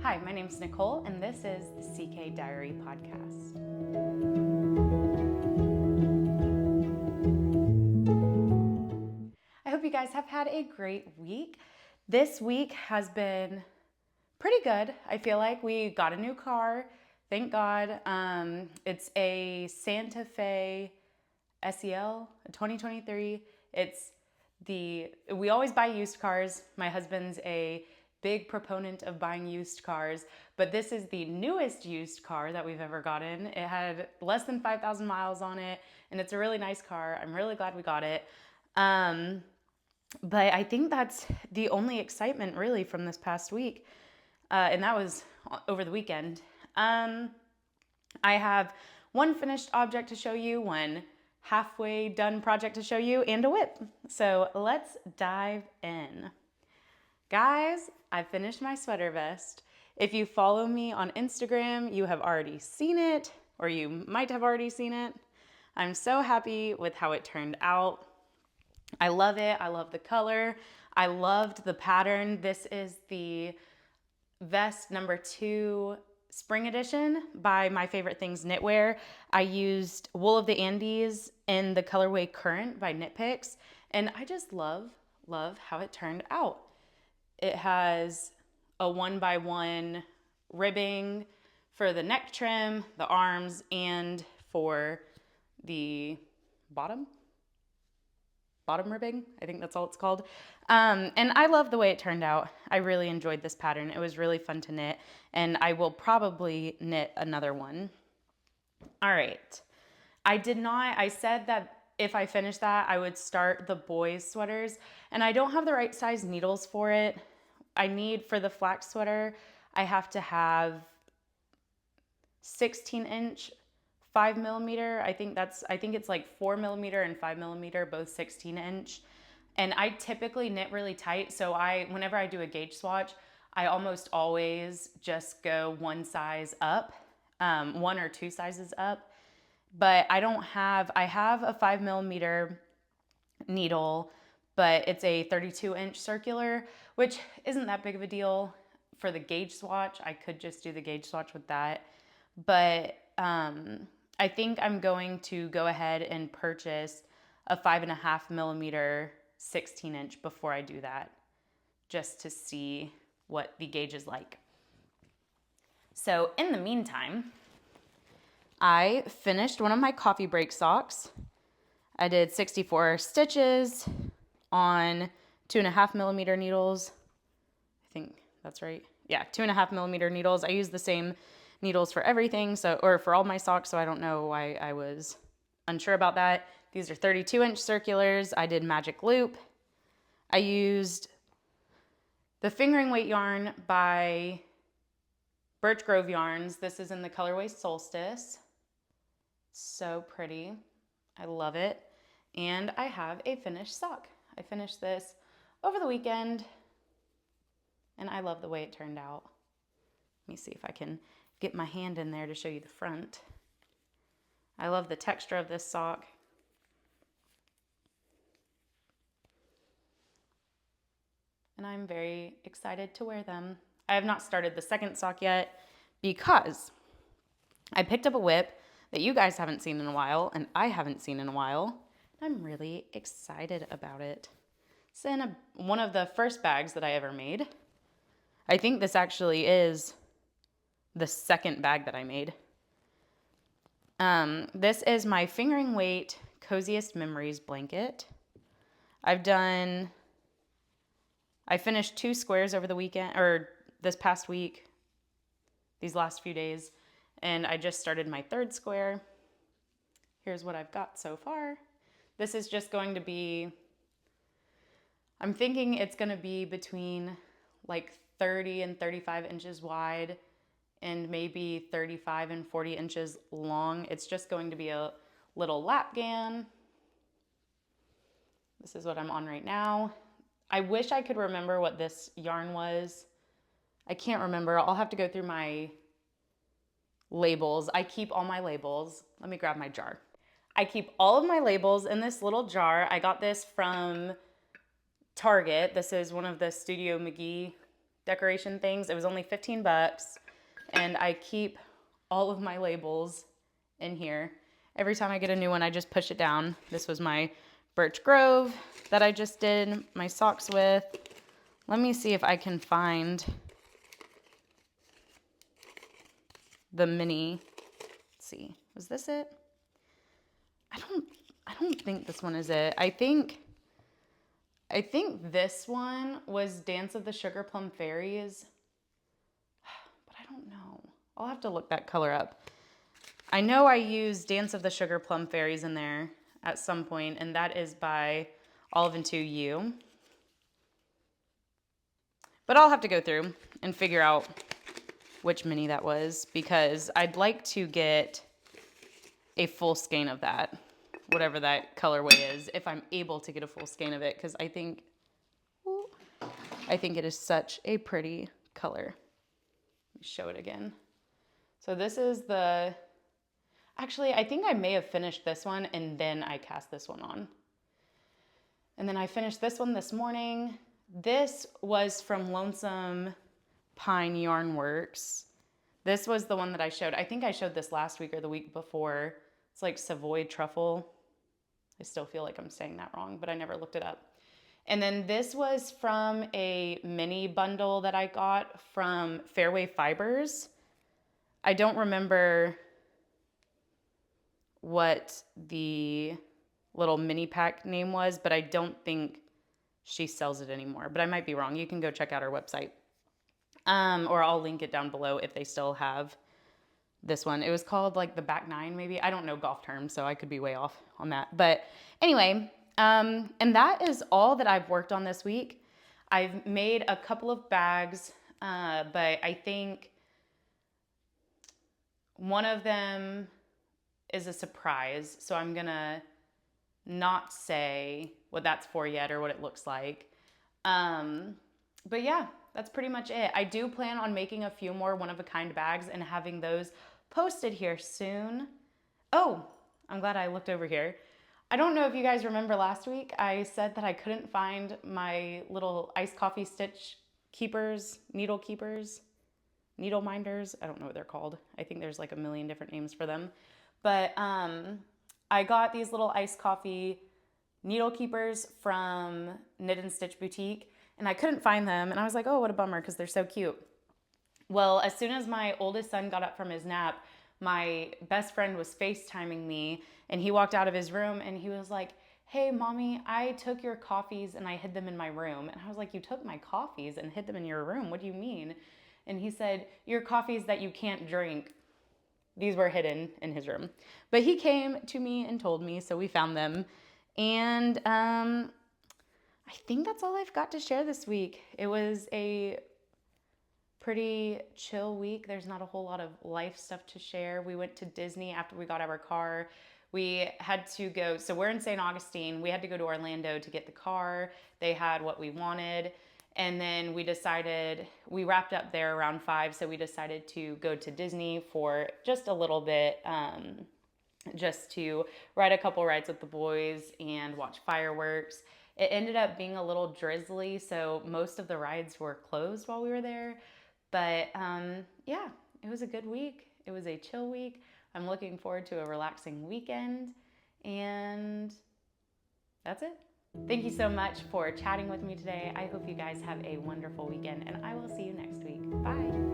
Hi, my name is Nicole, and this is the CK Diary Podcast. I hope you guys have had a great week. This week has been pretty good. I feel like we got a new car, thank God. It's a Santa Fe SEL, a 2023. We always buy used cars. My husband's a big proponent of buying used cars, but this is the newest used car that we've ever gotten. It had less than 5,000 miles on it, and it's a really nice car. I'm really glad we got it. But I think that's the only excitement really from this past week, and that was over the weekend. I have one finished object to show you, one halfway done project to show you, and a whip. So let's dive in. Guys, I finished my sweater vest. If you follow me on Instagram, you have already seen it, or you might have already seen it. I'm so happy with how it turned out. I love it. I love the color. I loved the pattern. This is the vest number 2 spring edition by My Favorite Things Knitwear. I used Wool of the Andes in the colorway Current by Knit Picks, and I just love how it turned out. It has a 1x1 ribbing for the neck trim, the arms, and for the bottom ribbing. I think that's all it's called. And I love the way it turned out. I really enjoyed this pattern. It was really fun to knit, and I will probably knit another one. All right. I said that if I finished that, I would start the boys' sweaters, and I don't have the right size needles for it. For the flax sweater, I have to have 16-inch 5mm. I think it's like 4mm and 5mm, both 16-inch. And I typically knit really tight, so whenever I do a gauge swatch, I almost always just go one size up, 1 or 2 sizes up. But I have a 5mm needle, but it's a 32-inch circular, which isn't that big of a deal for the gauge swatch. I could just do the gauge swatch with that. But I think I'm going to go ahead and purchase a 5.5mm 16-inch before I do that, just to see what the gauge is like. So in the meantime, I finished one of my coffee break socks. I did 64 stitches on 2.5mm needles. I think that's right. Yeah, 2.5mm needles. I use the same needles for everything, or for all my socks, so I don't know why I was unsure about that. These are 32-inch circulars. I did magic loop. I used the fingering weight yarn by Birch Grove Yarns. This is in the colorway Solstice. So pretty. I love it. And I have a finished sock. I finished this over the weekend, and I love the way it turned out. Let me see if I can get my hand in there to show you the front. I love the texture of this sock. And I'm very excited to wear them. I have not started the second sock yet because I picked up a whip that you guys haven't seen in a while, and I haven't seen in a while. I'm really excited about it. It's in one of the first bags that I ever made. I think this actually is the second bag that I made. This is my fingering weight Coziest Memories blanket. I finished 2 squares over the weekend, or this past week, these last few days, and I just started my 3rd square. Here's what I've got so far. This is just going to be, I'm thinking it's going to be between like 30 and 35 inches wide and maybe 35 and 40 inches long. It's just going to be a little lap gan. This is what I'm on right now. I wish I could remember what this yarn was. I can't remember. I'll have to go through my labels. I keep all my labels. Let me grab my jar. I keep all of my labels in this little jar. I got this from Target. This is one of the Studio McGee decoration things. It was only 15 bucks, and I keep all of my labels in here. Every time I get a new one, I just push it down. This was my Birch Grove that I just did my socks with. Let me see if I can find the mini. Let's see, was this it? I don't think this one is it. I think this one was Dance of the Sugar Plum Fairies, but I don't know. I'll have to look that color up. I know I used Dance of the Sugar Plum Fairies in there at some point, and that is by Olive and 2U. But I'll have to go through and figure out which mini that was, because I'd like to get a full skein of that, whatever that colorway is, if I'm able to get a full skein of it, because I think it is such a pretty color. Let me show it again. So this is the, actually, I think I may have finished this one and then I cast this one on. And then I finished this one this morning. This was from Lonesome Pine Yarn Works. This was the one that I showed. I think I showed this last week or the week before. It's like Savoy Truffle. I still feel like I'm saying that wrong, but I never looked it up. And then this was from a mini bundle that I got from Fairway Fibers. I don't remember what the little mini pack name was, but I don't think she sells it anymore, but I might be wrong. You can go check out her website. Or I'll link it down below if they still have this one. It was called like the Back Nine, maybe. I don't know golf terms, so I could be way off on that. But anyway, and that is all that I've worked on this week. I've made a couple of bags, but I think one of them is a surprise. So I'm gonna not say what that's for yet or what it looks like. But yeah, that's pretty much it. I do plan on making a few more one-of-a-kind bags and having those posted here soon. Oh, I'm glad I looked over here. I don't know if you guys remember last week, I said that I couldn't find my little iced coffee stitch keepers, needle keepers, needle minders. I don't know what they're called. I think there's like a million different names for them. But I got these little iced coffee needle keepers from Knit and Stitch Boutique, and I couldn't find them. And I was like, oh, what a bummer, because they're so cute. Well, as soon as my oldest son got up from his nap, my best friend was FaceTiming me, and he walked out of his room and he was like, hey, mommy, I took your coffees and I hid them in my room. And I was like, you took my coffees and hid them in your room? What do you mean? And he said, your coffees that you can't drink. These were hidden in his room. But he came to me and told me, so we found them. And I think that's all I've got to share this week. It was a pretty chill week. There's not a whole lot of life stuff to share. We went to Disney after we got our car. We had to go, so we're in St. Augustine. We had to go to Orlando to get the car. They had what we wanted. And then we decided, we wrapped up there around 5, so we decided to go to Disney for just a little bit, just to ride a couple rides with the boys and watch fireworks. It ended up being a little drizzly, so most of the rides were closed while we were there. But yeah, it was a good week. It was a chill week. I'm looking forward to a relaxing weekend, and that's it. Thank you so much for chatting with me today. I hope you guys have a wonderful weekend, and I will see you next week. Bye.